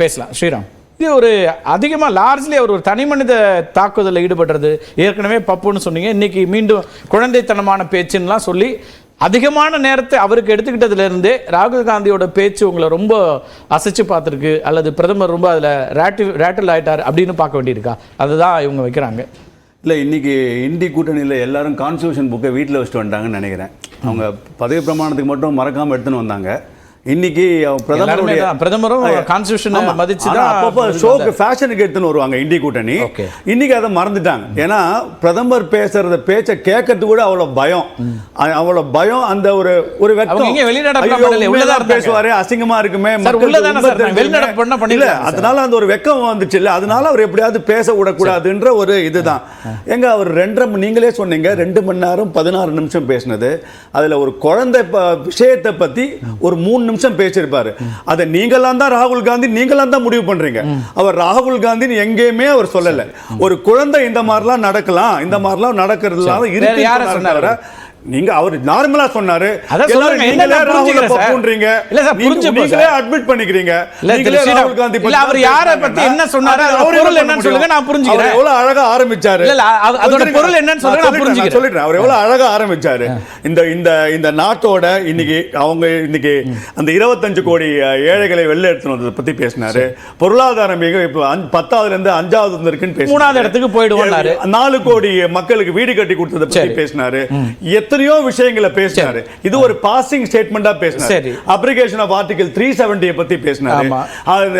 பேசலாம் ஸ்ரீராம். இது ஒரு அதிகமாக லார்ஜ்லி அவர் ஒரு தனி மனித தாக்குதலில் ஈடுபடுறது. ஏற்கனவே பப்புன்னு சொன்னீங்க, இன்னைக்கு மீண்டும் குழந்தைத்தனமான பேச்சுன்னெலாம் சொல்லி அதிகமான நேரத்தை அவருக்கு எடுத்துக்கிட்டதுலேருந்தே ராகுல் காந்தியோட பேச்சு உங்களை ரொம்ப அசைச்சு பார்த்துருக்கு, அல்லது பிரதமர் ரொம்ப அதில் ரேட்டில் ஆகிட்டார் அப்படின்னு பார்க்க வேண்டியிருக்கா? அதுதான் இவங்க வைக்கிறாங்க. இல்லை, இன்றைக்கி இந்தி கூட்டணியில் எல்லாரும் கான்ஸ்டியூஷன் புக்கை வீட்டில் வச்சுட்டு வந்துட்டாங்கன்னு நினைக்கிறேன். அவங்க பதவி பிரமாணத்துக்கு மட்டும் மறக்காமல் எடுத்துன்னு வந்தாங்க. இன்னைக்கு பிரதமரும் கான்ஸ்டிடியூஷனை மதிச்சு தான் அப்பப்போ ஷோக்கு ஃபேஷனுக்கு எடுத்துன்னு வருவாங்க இந்திய கூட்டணி. இன்னைக்கு அதை மறந்துட்டாங்க. ஏன்னா பிரதமர் பேசுறத பேச்சை கேட்கறது கூட அவ்வளோ பயம் அந்த ஒரு வெக்கம் பேசுவாரு, அசிங்கமா இருக்குமே, அதனால அந்த ஒரு வெக்கம் வந்துச்சு இல்ல, அதனால அவர் எப்படியாவது பேச விடக்கூடாதுன்ற ஒரு இதுதான். எங்க அவர் நீங்களே சொன்னீங்க 2 மணி நேரம் 16 நிமிஷம் பேசினது. அதுல ஒரு குழந்தை விஷயத்தை பத்தி ஒரு 3 நிமிஷம் பேசியிருப்பாரு. அதை நீங்களாம் தான் ராகுல் காந்தி நீங்களாம் தான் முடிவு பண்றீங்க. அவர் ராகுல் காந்தி எங்கேயுமே அவர் சொல்லல. ஒரு குழந்தை இந்த மாதிரிலாம் நடக்கலாம், இந்த மாதிரிலாம் நடக்கிறதுனால இருக்கு. நீங்க அவர் நார்மலா சொன்னாரு, நீங்களே அட்மிட் பண்ணிக்கிறீங்க. ராகுல் காந்தி அவர் யாரை பத்தி என்ன சொன்னாரு, பொருள் என்னன்னு சொல்லுங்க, நான் புரிஞ்சுக்கிறேன். எவ்வளவு அழகா ஆரம்பிச்சாரு, அதோட பொருள் என்னன்னு சொல்லுங்க, நான் புரிஞ்சுக்கிறேன். சொல்லிட்டேன். அவர் எவ்வளவு அழகா ஆரம்பிச்சாரு. இந்த நாட்டோட இன்னைக்கு அவங்க இன்னைக்கு அந்த 25 கோடி ஏழைகளை வெளில எடுத்துன்னு வந்ததை பத்தி பேசினாரு. பொருளாதாரம் மிக 10வது இருந்து 5வது வந்திருக்குன்னு பேசி 3வது இடத்துக்கு போயிடுவாரு. 4 கோடி மக்களுக்கு வீடு கட்டி கொடுத்ததை பத்தி பேசினாரு. எத்தனையோ விஷயங்களை பேசினாரு. இது ஒரு பாசிங் ஸ்டேட்மெண்டா பேசினாரு. அப்ளிகேஷன் ஆஃப் ஆர்டிகல் 370 பத்தி பேசினாரு.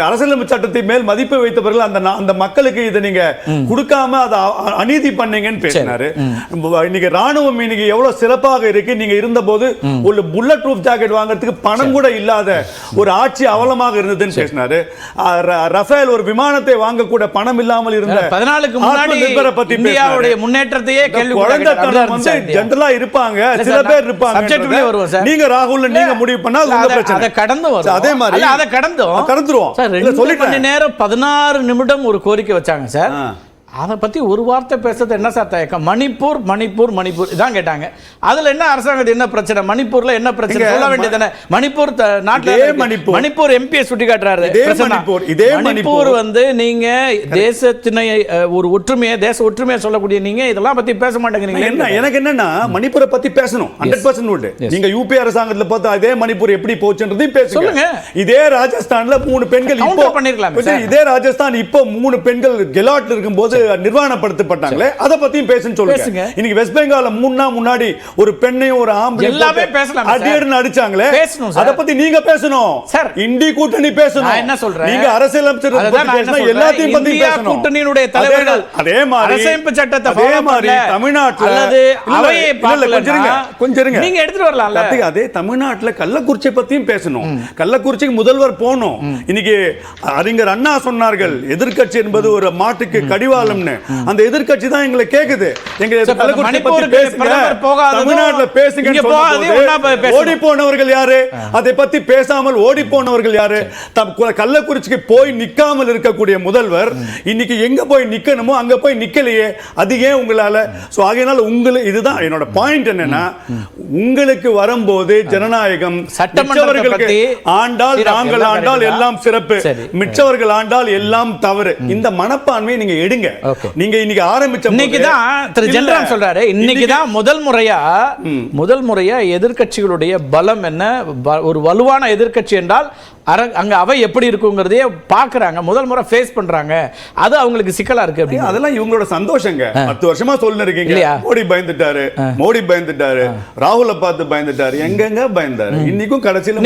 அரசியலமைப்பு சட்டத்தின் மேல் மதிப்பு வைத்தவர்கள் அந்த மக்களுக்கு இதை நீங்க கொடுக்காம அதை அநீதி பண்ணீங்கன்னு பேசினாரு. இன்னைக்கு ராணுவம் இன்னைக்கு எவ்வளவு சிறப்பாக இருக்கு, நீங்க இருந்தபோது ஒரு புல்லட் ப்ரூஃப் ஜாக்கெட் வாங்குறதுக்கு பணம் கூட இல்லாத ஒரு ஆட்சி அவலமாக இருந்ததுன்னு பேசினாரு. ரஃபேல் ஒரு விமானத்தை வாங்க கூட பணம் இல்லாமல் இருந்த 14க்கு முன்னாடி இந்தியாவுடைய முன்னேற்றத்தையே கேள்வி வந்து ஜெனரலா இருப்பாங்க, சில பேர் இருப்பாங்க. நீங்க ராகுல் நீங்க முடிவு பண்ணா அதை கடந்து வரும். அதே மாதிரி அதை கடந்துருவோம். 2 மணி நேரம் 16 நிமிடம் ஒரு கோரிக்கை வச்சாங்க சார். அதை பற்றி ஒரு வார்த்தை பேசுறது என்ன சார் தயக்கம்? மணிப்பூர் மணிப்பூர் மணிப்பூர் இதான் கேட்டாங்க. அதில் என்ன அரசாங்கத்து என்ன பிரச்சனை, மணிப்பூரில் என்ன பிரச்சனை சொல்ல வேண்டியதானே? மணிப்பூர் நாட்டில் மணிப்பூர் எம்பியை சுட்டி காட்டுறாரு. மணிப்பூர் வந்து நீங்க தேசத்தினை ஒரு ஒற்றுமையை தேச ஒற்றுமையை சொல்லக்கூடிய நீங்க இதெல்லாம் பத்தி பேச மாட்டேங்கிறீங்க. என்ன எனக்கு என்னன்னா மணிப்பூரை பத்தி பேசணும் 100%. நீங்க யூபி அரசாங்கத்தில் பார்த்தா அதே மணிப்பூர் எப்படி போச்சுன்றதையும் பேசுங்க. இதே ராஜஸ்தான்ல 3 பெண்கள் இப்போ பண்ணிருக்கலாம். இதே ராஜஸ்தான் இப்போ 3 பெண்கள் கெலாட்ல இருக்கும்போது நிர்வாணப்படுத்தப்பட்டாங்களே, அதை பத்தியும் பேசுன்னு சொல்லுங்க. இன்னைக்கு வெஸ்ட் பெங்கால்ல முன்னாடி ஒரு பெண்ணையும் ஒரு ஆம்பளை எல்லாமே பேசலாம் அடியர்னு அடிச்சாங்களே, அதை பத்தி நீங்க பேசணும். இந்தி கூட்டணி பேசணும். என்ன சொல்றேன், நீங்க அரசியலமைப்பு பேசணும், எல்லாத்தையும் பத்தி பேசணும். கூட்டணியினுடைய தலைவர்கள் அதே மாதிரி அரசியலமைப்பு சட்டத்தை அதே மாதிரி தமிழ்நாட்டுல அல்லது அவையை கொஞ்சம் நீங்க எடுத்துட்டு வரலாம். அதே தமிழ்நாட்டுல கள்ளக்குறிச்சி பத்தியும் பேசணும். கள்ளக்குறிச்சிக்கு முதல்வர் போகணும். இன்னைக்கு அறிஞர் அண்ணா சொன்னார்கள், எதிர்க்கட்சி என்பது ஒரு மாட்டுக்கு கடிவாளம். அந்த எதிர்க்கட்சி தான் எங்களை கேக்குது. தமிழ்நாட்டில் பேசுங்க. ஓடி போனவர்கள் யாரு, அதை பத்தி பேசாமல் ஓடி போனவர்கள் யாரு? கள்ளக்குறிச்சிக்கு போய் நிக்காமல் இருக்கக்கூடிய முதல்வர் இன்னைக்கு எங்க போய் நிக்கணுமோ அங்க போய் நிக்கலையே, அது ஏன் உங்களால? உங்களுக்கு இதுதான் என்னோட பாயிண்ட். என்னன்னா, உங்களுக்கு வரும்போது ஜனநாயகம் சட்டமன்றங்களுக்கு ஆண்டால் நாங்கள் ஆண்டால் எல்லாம் சிறப்பு, மிச்சவர்கள் ஆண்டால் எல்லாம் தவறு. இந்த மனப்பான்மையை நீங்க எடுங்க. நீங்க இன்னைக்கு ஆரம்பிச்ச இன்னைக்கு தான் திரு ஜெனரல் சொல்றாரு, இன்னைக்கு தான் முதல் முறையா எதிர்க்கட்சிகளுடைய பலம் என்ன, ஒரு வலுவான எதிர்க்கட்சி என்றால் அங்க அவை எப்படி இருக்குங்கிறதே பாக்குறாங்க, முதல் முறை ஃபேஸ் பண்றாங்க. அது அவங்களுக்கு சிக்கலா இருக்கு அப்படி. அதெல்லாம் இவங்களோட சந்தோஷங்க. 10 வருஷமா சொல்லிட்டு இருக்கீங்க, மோடி பயந்துட்டாரு, ராகுல பார்த்து பயந்துட்டாரு, எங்கெங்க பயந்தாரு. இன்னைக்கும் கடைசியில்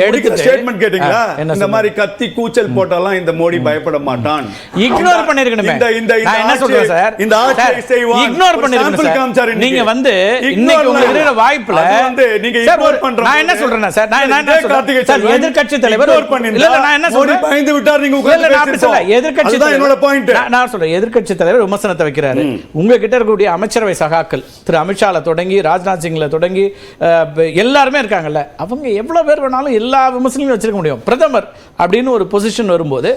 இன்னைக்கு ஸ்டேட்மெண்ட் கேட்டீங்களா, இந்த மாதிரி கத்தி கூச்சல் போட்டாலாம் இந்த மோடி பயப்பட மாட்டான், இக்னோர் பண்ணிருக்கணும். என்ன சொல்றேன் சார், இந்த ஆட்சியை செய்வான், இக்னோர் பண்ணிருக்கணும். நீங்க வந்து இன்னைக்கு உங்களுக்கு இருக்கிற வாய்ப்புல நீங்க இக்னோர் பண்றீங்க. நான் என்ன சொல்றேன் சார், நான் எதிர்க்கட்சி தலைவர் எதிர்க்கட்சி தலைவர் விமர்சனத்தை வைக்கிறாரு. உங்ககிட்ட இருக்கக்கூடிய அமைச்சரவை சகாக்கள் திரு அமித்ஷால தொடங்கி ராஜ்நாத் சிங்ல தொடங்கி எல்லாருமே இருக்காங்கல்ல, அவங்க எவ்வளவு பேர் வேணாலும் எல்லா விமர்சனங்களும் வச்சிருக்க முடியும். பிரதமர் அப்படின்னு ஒரு பொசிஷன் வரும்போது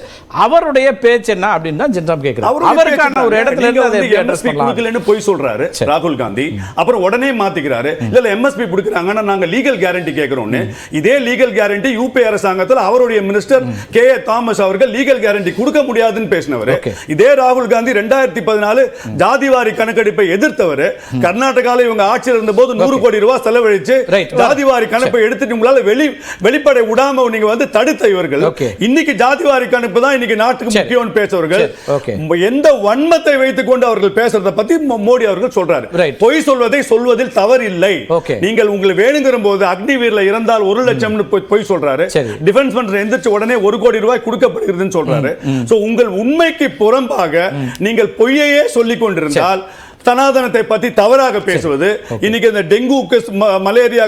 அவருடைய பேச்சு என்ன அப்படின்னு தான் ஜென்ரம் கேட்கிறார். அவருக்கான ஒரு இடத்துல இருந்து போய் சொல்றாரு ராகுல் காந்தி, அப்புறம் உடனே மாத்திக்கிறாரு. இல்ல எம்எஸ்பி கொடுக்குறாங்கன்னா நாங்க லீகல் கேரண்டி கேட்கிறோம்னு. இதே லீகல் கேரண்டி யூபி அரசாங்கத்தில் அவருடைய மினிஸ்டர் கே.ஏ. தாமஸ் அவர்கள் லீகல் கேரண்டி கொடுக்க முடியாதுன்னு பேசினவர். இதே ராகுல் காந்தி 2014 ஜாதிவாரி கணக்கெடுப்பை எதிர்த்தவர். கர்நாடகாவில் இவங்க ஆட்சியில் இருந்த போது 100 கோடி ரூபாய் செலவழிச்சு ஜாதிவாரி கணக்கை எடுத்துட்டு உங்களால வெளிப்படை விடாம நீங்க வந்து தடுத்த இவர்கள் இன்னைக்கு ஜாதிவாரி கணக்கு தான் இன்னைக்கு நாட்டுக்கு முக்கியம் பேசுறவர்கள். எந்த வன்மத்தை வைத்துக் கொண்டு அவர்கள் பேசுறத பத்தி மோடி அவர்கள் சொல்றாரு. பொய் சொல்வதை சொல்வதில் தவறு இல்லை. நீங்கள் உங்களுக்கு வேணுங்கிற போது அக்னிவீர்ல இருந்தால் 1 லட்சம் பொய் சொல்றாரு. டிஃபென்ஸ் மினிஸ்டர் எந்திரிச்ச உடனே 1 கோடி ரூபாய் கொடுக்கப்படுகிறதுன்னு சொல்றாரு. உங்கள் உண்மைக்கு புறம்பாக நீங்கள் பொய்யையே சொல்லிக் கொண்டிருந்தால் சனாதனத்தை பத்தி தவறாக பேசுவது இன்னைக்கு இந்த டெங்கு மலேரியா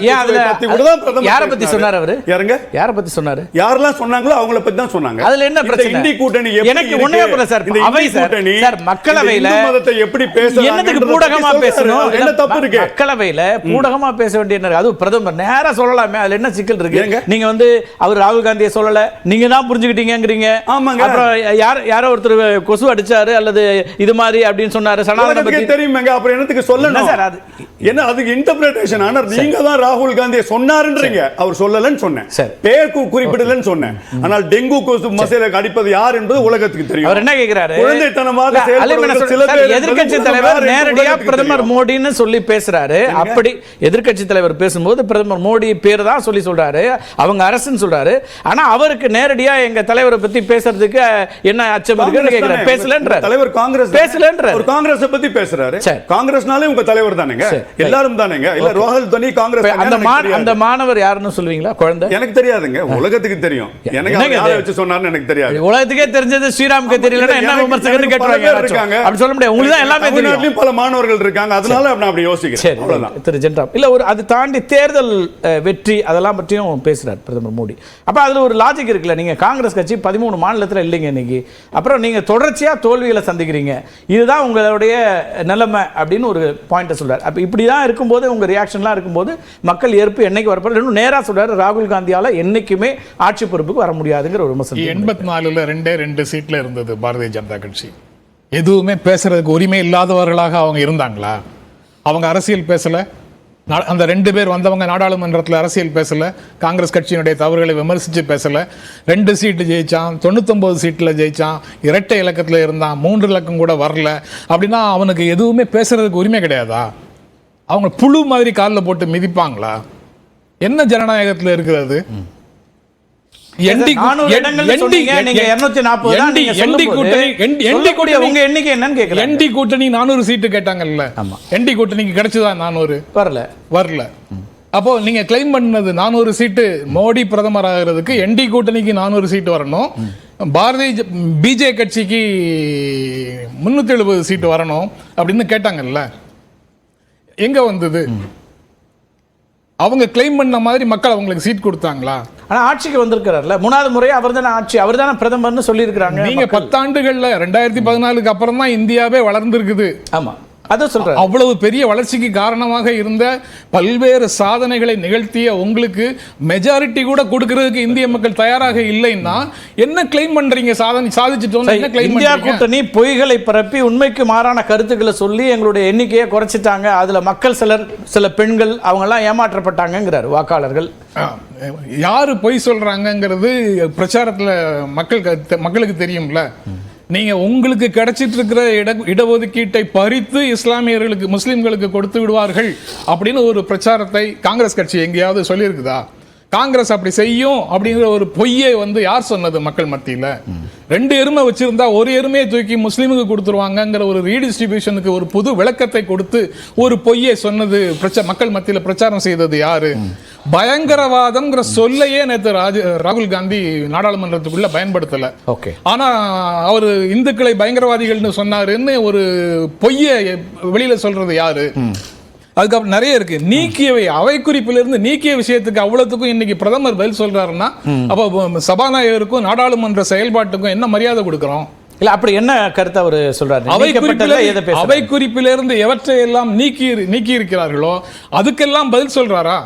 பத்தி கூட தான் பிரதமர் யாரை பத்தி சொன்னாரு அவரு? யாருங்க யாரை பத்தி சொன்னாரு? யாரெல்லாம் சொன்னாங்களோ அவங்கள பத்தி தான் சொன்னாங்க. அதுல என்ன பிரச்சனை? இந்தி கூட்டணி எனக்கு ஒண்ணே புரியல சார். அவை கூட்டணி சார் மக்களவையில மதத்தை எப்படி பேசலாம்? என்னத்துக்கு பூடகமா பேசணும்? என்ன தப்பு இருக்கு? மக்களவையில பூடகமா பேச வேண்டிய என்ன? அது பிரதமர் நேரா சொல்லலாமே. அதுல என்ன சிக்கல் இருக்கு? நீங்க வந்து அவர் ராகுல் காந்தியை சொல்லல, நீங்க தான் புரிஞ்சுக்கிட்டீங்கங்கறீங்க. அப்புறம் யாரோ ஒருத்தர் கொசு அடிச்சாரு அல்லது இது மாதிரி அப்படின்னு சொன்னாரு. சனாதன பத்தி அப்புறம் என்னத்துக்கு சொல்லணும் சார்? அது என்ன அதுக்கு இன்டர்பிரேஷன்? ஆனா நீங்க தான் ராகுல் காந்தியை சொன்னாருன்றீங்க. அவர் சொல்லலன்னு சொன்னேன், பேர் குறிப்பிடலன்னு சொன்னேன். ஆனால் டெங்கு கொசு மசேலை அடிப்பது யார் என்பது உலகத்துக்கு தெரியும். அவர் என்ன கேக்குறாரு? குழந்தைத்தனமாக சில பேர் எதிர்க்கட்சி தலைவர் நேரடியா பிரதமர் மோடின்னு சொல்லி பேசுறாரு. அப்படி எதிர்க்கட்சி தலைவர் பேசும்போது பிரதமர் மோடி பேர் தான் சொல்லி சொல்றாரு, அவங்க அரசுன்னு சொல்றாரு. ஆனா அவருக்கு நேரடியா எங்க தலைவரை பத்தி பேசுறதுக்கு என்ன அச்சம் இருக்குன்னு கேக்குறாரு. பேசலன்றார் தலைவர். காங்கிரஸ் பேசலன்றார். காங்கிரஸ் பத்தி பேசுறாரு. காங்கிரஸ்னாலே உங்க தலைவர் தானேங்க, எல்லாரும் தானேங்க. இல்ல ரோஹல் தனி காங்கிரஸ். அந்த மாணவர் யாருன்னு சொல்லுவீங்களா? குழந்தை எனக்கு தெரியாதுங்க, உலகத்துக்கு தெரியும். எனக்கு யாரை வச்சு சொன்னார்னு எனக்கு தெரியாது. உலகத்துக்கே தெரிஞ்சது ஸ்ரீராமுக்கு தெரியலன்னா என்ன விமர்சகர்னு கேட்றாங்க. அப்படி சொல்ல முடியாது. உங்களுக்கு தான் எல்லாமே தெரியும். பல மாணவர்கள் இருக்காங்க, அதனால நான் அப்படி யோசிக்கிறேன். அவ்வளவுதான் திரு ஜென்ராம். இல்ல ஒரு அது தாண்டி தேர்தல் வெற்றி அதெல்லாம் பற்றியும் பேசுறாரு பிரதமர் மோடி. அப்ப அதுல ஒரு லாஜிக் இருக்குல்ல. நீங்க காங்கிரஸ் கட்சி 13 மாநிலத்தில் இல்லைங்க இன்னைக்கு. அப்புறம் நீங்க தொடர்ச்சியா தோல்விகளை சந்திக்கிறீங்க. இதுதான் உங்களுடைய நிலைமை அப்படின்னு ஒரு பாயிண்ட் சொல்றாரு. அப்ப இப்படி தான் இருக்கும்போது உங்க ரியாக்ஷன்லாம் இருக்கும்போது மக்கள் ஏற்பு என்னைக்கு வரப்போறது? இன்னும் நேரா சொல்றாரு, ராகுல் காந்தியால என்னைக்குமே ஆட்சி பொறுப்புக்கு வர முடியாதுங்கிற ஒரு விமர்சனம். 84ல 2 சீட்ல இருந்தது பாரதிய ஜனதா கட்சி. எதுவுமே பேசுறதுக்கு உரிமை இல்லாதவர்களாக அவங்க இருந்தாங்களா? அவங்க அரசியல் பேசல. அந்த 2 பேர் வந்தவங்க நாடாளுமன்றத்தில் அரசியல் பேசல, காங்கிரஸ் கட்சியினுடைய தவறுகளை விமர்சித்து பேசல. 2 சீட்டு ஜெயிச்சான், 99 சீட்டில் ஜெயிச்சான், இரட்டை இலக்கத்தில் இருந்தான், 3 இலக்கம் கூட வரல. அப்படின்னா அவனுக்கு எதுவுமே பேசுறதுக்கு உரிமை கிடையாதா? அவங்க புழு மாதிரி காலில் போட்டு மிதிப்பாங்களா? என்ன ஜனநாயகத்தில் இருக்கிறது? என்டி கூட்டணி 400 சீட்டு கேட்டாங்கல்ல, என்டி கூட்டணிக்கு கிடைச்சதா? 400 வரல. அப்போ நீங்க கிளைம் பண்ணது 400 சீட்டு மோடி பிரதமர் ஆகிறதுக்கு என்டி கூட்டணிக்கு 400 சீட்டு வரணும், பிஜே கட்சிக்கு 370 சீட்டு வரணும் அப்படின்னு கேட்டாங்கல்ல. எங்க வந்தது? அவங்க கிளைம் பண்ண மாதிரி மக்கள் அவங்களுக்கு சீட் கொடுத்தாங்களா? ஆனா ஆட்சிக்கு வந்திருக்கிறார்ல, 3வது முறை அவர்தான ஆட்சி, அவர்தான பிரதமர்னு சொல்லியிருக்காங்க. நீங்க 10 ஆண்டுகள்ல 2014க்கு அப்புறம் தான் இந்தியாவே வளர்ந்திருக்குது. ஆமா, அதான் சொல்றேன். அவ்வளவு பெரிய வளர்ச்சிக்கு காரணமாக இருந்த பல்வேறு சாதனைகளை நிகழ்த்திய உங்களுக்கு மெஜாரிட்டி கூட கொடுக்கிறதுக்கு இந்திய மக்கள் தயாராக இல்லைன்னா என்ன கிளைம் பண்றீங்க? சாதனை சாதிச்சிட்டோம். இந்தியா கூட்டணி பொய்களை பரப்பி உண்மைக்கு மாறான கருத்துக்களை சொல்லி எங்களுடைய எண்ணிக்கையை குறைச்சிட்டாங்க. அதுல மக்கள் சில பெண்கள் அவங்க எல்லாம் ஏமாற்றப்பட்டாங்கிறார் வாக்காளர்கள். யாரு பொய் சொல்றாங்கிறது பிரச்சாரத்துல மக்களுக்கு தெரியும்ல. நீங்க உங்களுக்கு கிடைச்சிட்டு இருக்கிற இடஒதுக்கீட்டை பறித்து இஸ்லாமியர்களுக்கு முஸ்லிம்களுக்கு கொடுத்து விடுவார்கள் அப்படின்னு ஒரு பிரச்சாரத்தை காங்கிரஸ் கட்சி எங்கேயாவது சொல்லியிருக்குதா? காங்கிரஸ் அப்படி செய்யும் அப்படிங்கிற ஒரு பொய்யை யார் சொன்னது மக்கள் மத்தியில? 2 எருமை வச்சிருந்தா ஒரு எருமையை தூக்கி முஸ்லீமுக்கு கொடுத்துருவாங்கங்கிற ஒரு ரீடிஸ்ட்ரிபியூஷனுக்கு ஒரு புது விளக்கத்தை கொடுத்து ஒரு பொய்யை சொன்னது மக்கள் மத்தியில பிரச்சாரம் செய்தது யாரு? பயங்கரவாதம்ங்கிற சொல்லையே நேற்று ராகுல் காந்தி நாடாளுமன்றத்துக்குள்ள பயன்படுத்தல. ஆனா அவர் இந்துக்களை பயங்கரவாதிகள்னு சொன்னாருன்னு ஒரு பொய்யை வெளியில சொல்றது யாரு? அதுக்கப்புறம் நிறைய இருக்கு. நீக்கியவை அவை குறிப்பிலிருந்து நீக்கிய விஷயத்துக்கு அவ்வளவுக்கும் இன்னைக்கு பிரதமர் பதில் சொல்றாருன்னா அப்ப சபாநாயகருக்கும் நாடாளுமன்ற செயல்பாட்டுக்கும் என்ன மரியாதை கொடுக்கிறோம்? இல்ல அப்படி என்ன கருத்து அவர் சொல்றாரு? அவை குறிப்பிலிருந்து எவற்றை எல்லாம் நீக்கி இருக்கிறார்களோ அதுக்கெல்லாம் பதில் சொல்றாரா?